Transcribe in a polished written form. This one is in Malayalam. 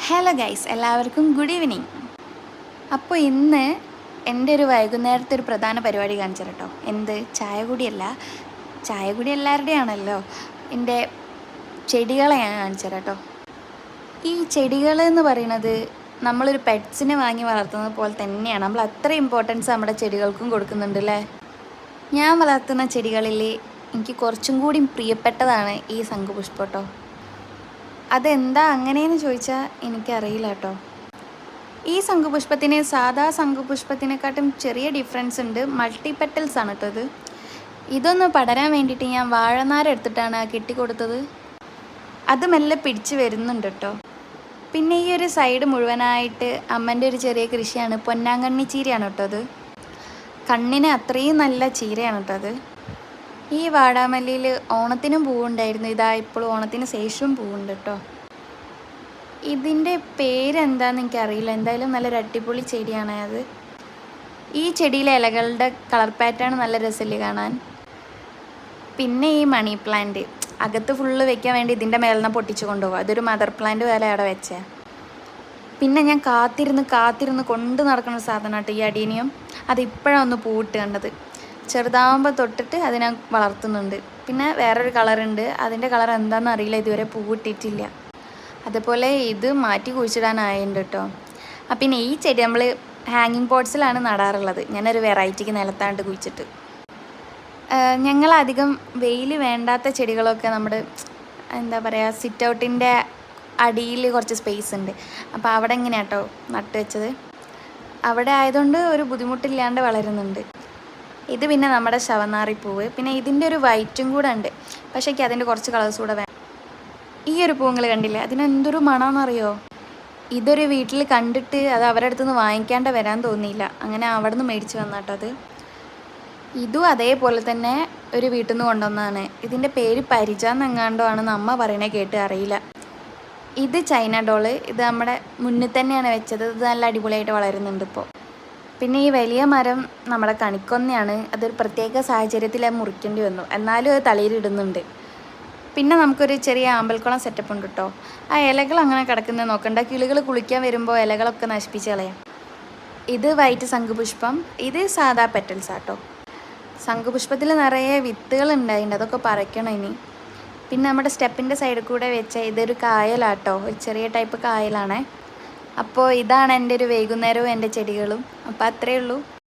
ഹലോ ഗൈസ്, എല്ലാവർക്കും ഗുഡ് ഈവനിങ്. അപ്പോൾ ഇന്ന് എൻ്റെ ഒരു വൈകുന്നേരത്തെ ഒരു പ്രധാന പരിപാടി കാണിച്ചു കേട്ടോ. എന്ത് ചായ കുടിയല്ല, ചായ കുടി എല്ലാവരുടെയും ആണല്ലോ. എൻ്റെ ചെടികളെ ഞാൻ കാണിച്ചു തരാം കേട്ടോ. ഈ ചെടികൾ എന്ന് പറയുന്നത് നമ്മളൊരു പെറ്റ്സിനെ വാങ്ങി വളർത്തുന്നത് പോലെ തന്നെയാണ്. നമ്മൾ അത്ര ഇമ്പോർട്ടൻസ് നമ്മുടെ ചെടികൾക്കും കൊടുക്കുന്നുണ്ട് അല്ലേ. ഞാൻ വളർത്തുന്ന ചെടികളിൽ എനിക്ക് കുറച്ചും കൂടി പ്രിയപ്പെട്ടതാണ് ഈ ശംഖുപുഷ്പം കേട്ടോ. അതെന്താ അങ്ങനെയെന്ന് ചോദിച്ചാൽ എനിക്കറിയില്ല കേട്ടോ. ഈ ശംഖുപുഷ്പത്തിന് സാധാ ശംഖുപുഷ്പത്തിനെക്കാട്ടും ചെറിയ ഡിഫറൻസ് ഉണ്ട്. മൾട്ടി പെറ്റൽസ് ആണ് കേട്ടോ ഇത്. ഇതൊന്ന് പടരാൻ വേണ്ടിയിട്ട് ഞാൻ വാഴനാര് എടുത്തിട്ടാണ് കെട്ടിക്കൊടുത്തത്. അത് മെല്ലെ പിടിച്ച് വരുന്നുണ്ട് കേട്ടോ. പിന്നെ ഈ ഒരു സൈഡ് മുഴുവനായിട്ട് അമ്മൻ്റെ ഒരു ചെറിയ കൃഷിയാണ്. പൊന്നാങ്കണ്ണി ചീരയാണ് കേട്ടോ അത്. കണ്ണിന് അത്രയും നല്ല ചീരയാണ് കേട്ടോ അത്. ഈ വാടാമല്ലിയിൽ ഓണത്തിനും പൂവുണ്ടായിരുന്നു. ഇതാ ഇപ്പോൾ ഓണത്തിന് ശേഷവും പൂവുണ്ട് കേട്ടോ. ഇതിൻ്റെ പേരെന്താണെന്ന് എനിക്കറിയില്ല. എന്തായാലും നല്ലൊരു അടിപൊളി ചെടിയാണ് അത്. ഈ ചെടിയിലെ ഇലകളുടെ കളർ പാറ്റേൺ നല്ല രസമില്ലേ കാണാൻ. പിന്നെ ഈ മണി പ്ലാന്റ് അകത്ത് ഫുള്ള് വെക്കാൻ വേണ്ടി ഇതിൻ്റെ മേലെന്ന് പൊട്ടിച്ച് കൊണ്ടുപോകും. അതൊരു മദർ പ്ലാന്റ് പോലെ അവിടെ വെച്ചേ. പിന്നെ ഞാൻ കാത്തിരുന്ന് കൊണ്ട് നടക്കുന്ന സാധനം കേട്ടോ ഈ അടീനിയം. അത് ഇപ്പോഴാണ് ഒന്ന് പൂവിട്ട് കണ്ടത്. ചെറുതാവുമ്പോൾ തൊട്ടിട്ട് അതിനെ വളർത്തുന്നുണ്ട്. പിന്നെ വേറൊരു കളറുണ്ട്, അതിൻ്റെ കളർ എന്താണെന്ന് അറിയില്ല, ഇതുവരെ പൂവിട്ടിട്ടില്ല. അതുപോലെ ഇത് മാറ്റി കുഴിച്ചിടാനായുണ്ട് കേട്ടോ. പിന്നെ ഈ ചെടി നമ്മൾ ഹാങ്ങിങ് പോട്ട്സിലാണ് നടാറുള്ളത്. ഞാനൊരു വെറൈറ്റിക്ക് നിലത്താണ്ട് കുഴിച്ചിട്ട്. ഞങ്ങളധികം വെയിൽ വേണ്ടാത്ത ചെടികളൊക്കെ നമ്മുടെ എന്താ പറയുക സിറ്റ് ഔട്ടിൻ്റെ അടിയിൽ കുറച്ച് സ്പേസ് ഉണ്ട്. അപ്പോൾ അവിടെ എങ്ങനെയാണ് കേട്ടോ നട്ട് വെച്ചത്. അവിടെ ആയതുകൊണ്ട് ഒരു ബുദ്ധിമുട്ടില്ലാണ്ട് വളരുന്നുണ്ട്. ഇത് പിന്നെ നമ്മുടെ ശവനാറിപ്പൂവ്. പിന്നെ ഇതിൻ്റെ ഒരു വൈറ്റും കൂടെ ഉണ്ട്, പക്ഷേ എനിക്ക് അതിൻ്റെ കുറച്ച് കളേഴ്സ് കൂടെ വേണം. ഈ ഒരു പൂങ്ങൾ കണ്ടില്ലേ, അതിനെന്തൊരു മണമെന്നറിയോ. ഇതൊരു വീട്ടിൽ കണ്ടിട്ട് അത് അവരുടെ അടുത്തുനിന്ന് വാങ്ങിക്കാണ്ട് വരാൻ തോന്നിയില്ല. അങ്ങനെ അവിടെ നിന്ന് മേടിച്ച് വന്നാട്ടോ അത്. ഇതും അതേപോലെ തന്നെ ഒരു വീട്ടിൽ നിന്ന് കൊണ്ടുവന്നതാണ്. ഇതിൻ്റെ പേര് പരിച എന്നെങ്ങാണ്ടോ ആണെന്ന് അമ്മ പറയണേ കേട്ട്, അറിയില്ല. ഇത് ചൈന ഡോള്. ഇത് നമ്മുടെ മുന്നിൽ തന്നെയാണ് വെച്ചത്. ഇത് നല്ല അടിപൊളിയായിട്ട് വളരുന്നുണ്ട് ഇപ്പോൾ. പിന്നെ ഈ വലിയ മരം നമ്മുടെ കണിക്കൊന്നയാണ്. അതൊരു പ്രത്യേക സാഹചര്യത്തിൽ മുറിക്കേണ്ടി വന്നു, എന്നാലും അത് തളിരിടുന്നുണ്ട്. പിന്നെ നമുക്കൊരു ചെറിയ ആമ്പൽക്കുളം സെറ്റപ്പ് ഉണ്ട് കേട്ടോ. ആ ഇലകൾ അങ്ങനെ കിടക്കുന്നത് നോക്കണ്ട. കിളികൾ കുളിക്കാൻ വരുമ്പോൾ ഇലകളൊക്കെ നശിപ്പിച്ച് കളയാം. ഇത് വൈറ്റ് ശംഖുപുഷ്പം, ഇത് സാധാ പെറ്റൽസ് ആട്ടോ. ശംഖുപുഷ്പത്തിൽ നിറയെ വിത്തുകൾ ഉണ്ടായിട്ടുണ്ട്, അതൊക്കെ പറിക്കണം ഇനി. പിന്നെ നമ്മുടെ സ്റ്റെപ്പിൻ്റെ സൈഡിൽ കൂടെ വെച്ച ഇതൊരു കായലാട്ടോ, ഒരു ചെറിയ ടൈപ്പ് കായലാണേ. അപ്പോൾ ഇതാണ് എൻ്റെ ഒരു വൈകുന്നേരവും എൻ്റെ ചെടികളും. അപ്പോൾ അത്രയേ ഉള്ളൂ.